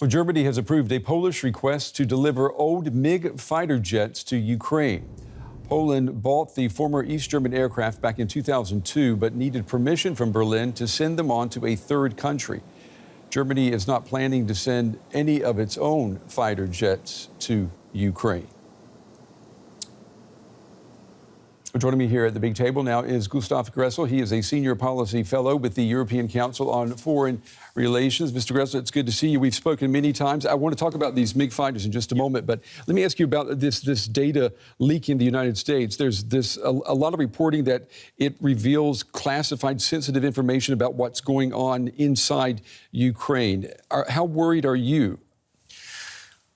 Well, Germany has approved a Polish request to deliver old MiG fighter jets to Ukraine. Poland bought the former East German aircraft back in 2002, but needed permission from Berlin to send them on to a third country. Germany is not planning to send any of its own fighter jets to Ukraine. Joining me here at the big table now is Gustav Gressel. He is a senior policy fellow with the European Council on Foreign Relations. Mr. Gressel, it's good to see you. We've spoken many times. I want to talk about these MiG fighters in just a moment, but let me ask you about this data leak in the United States. There's a lot of reporting that it reveals classified, sensitive information about what's going on inside Ukraine. How worried are you?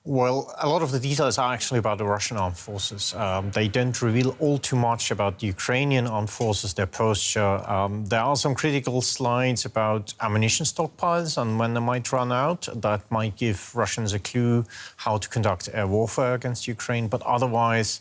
Well, a lot of the details are actually about the Russian armed forces. They don't reveal all too much about the Ukrainian armed forces, their posture. There are some critical slides about ammunition stockpiles and when they might run out. That might give Russians a clue how to conduct air warfare against Ukraine. But otherwise,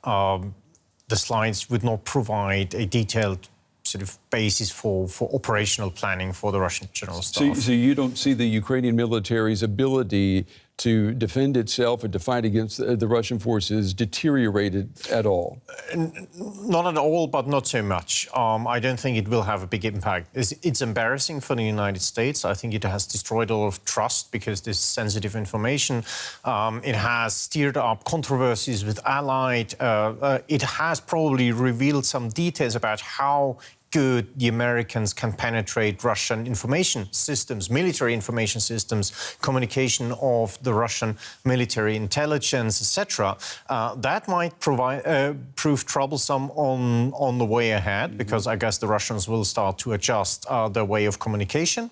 the slides would not provide a detailed sort of basis for operational planning for the Russian general staff. So you don't see the Ukrainian military's ability to defend itself and to fight against the Russian forces deteriorated at all? Not at all, but not so much. I don't think it will have a big impact. It's embarrassing for the United States. I think it has destroyed a lot of trust because this sensitive information. It has stirred up controversies with allied. It has probably revealed some details about how good the Americans can penetrate Russian information systems, military information systems, communication of the Russian military intelligence, etc. That might prove troublesome on the way ahead, because I guess the Russians will start to adjust their way of communication.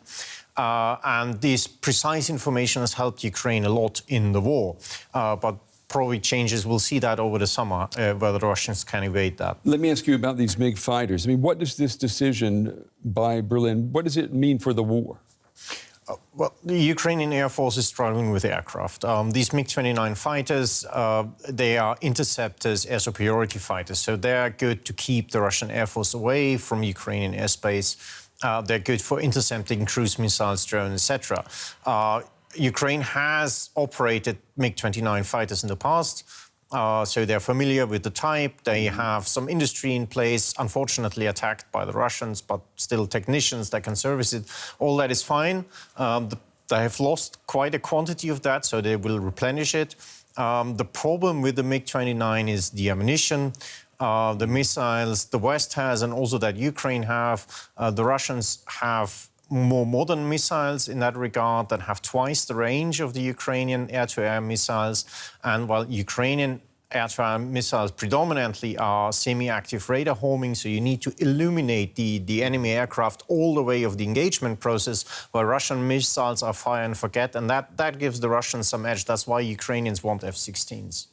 And this precise information has helped Ukraine a lot in the war. But probably changes. We'll see that over the summer, whether the Russians can evade that. Let me ask you about these MiG fighters. I mean, what does this decision by Berlin, what does it mean for the war? Well, the Ukrainian Air Force is struggling with aircraft. These MiG-29 fighters, they are interceptors, air superiority fighters, so they're good to keep the Russian Air Force away from Ukrainian airspace. They're good for intercepting cruise missiles, drones, etc. Ukraine has operated MiG-29 fighters in the past, so they're familiar with the type. They have some industry in place, unfortunately attacked by the Russians, but still technicians that can service it. All that is fine. They have lost quite a quantity of that, so they will replenish it. The problem with the MiG-29 is the ammunition, the missiles the West has and also that Ukraine have. The Russians have more modern missiles in that regard that have twice the range of the Ukrainian air-to-air missiles. And while Ukrainian air-to-air missiles predominantly are semi-active radar homing, so you need to illuminate the enemy aircraft all the way of the engagement process, while Russian missiles are fire and forget, and that gives the Russians some edge. That's why Ukrainians want F-16s.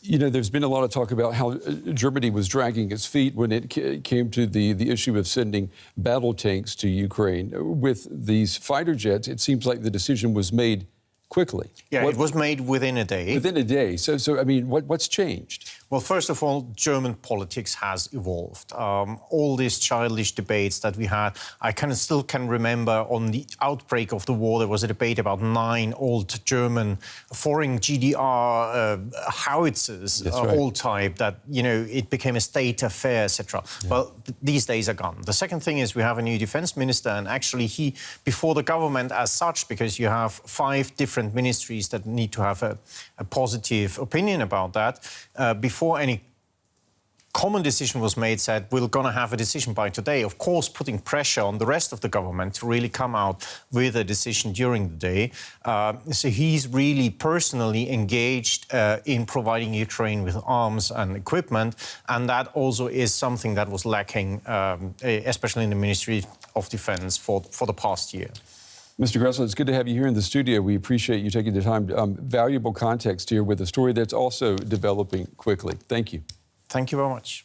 You know, there's been a lot of talk about how Germany was dragging its feet when it came to the issue of sending battle tanks to Ukraine. With these fighter jets, it seems like the decision was made quickly. Yeah, it was made within a day. Within a day. So I mean, what's changed? Well, first of all, German politics has evolved. All these childish debates that we had, I still can remember on the outbreak of the war, there was a debate about 9 old German foreign GDR howitzers, right. Old type, that, you know, it became a state affair, etc. Yeah. Well, these days are gone. The second thing is we have a new defense minister, and actually he, before the government as such, because you have 5 different ministries that need to have a positive opinion about that, before any common decision was made, said, we're going to have a decision by today, of course putting pressure on the rest of the government to really come out with a decision during the day. So he's really personally engaged in providing Ukraine with arms and equipment, and that also is something that was lacking, especially in the Ministry of Defense for the past year. Mr. Gressel, it's good to have you here in the studio. We appreciate you taking the time. Valuable context here with a story that's also developing quickly. Thank you. Thank you very much.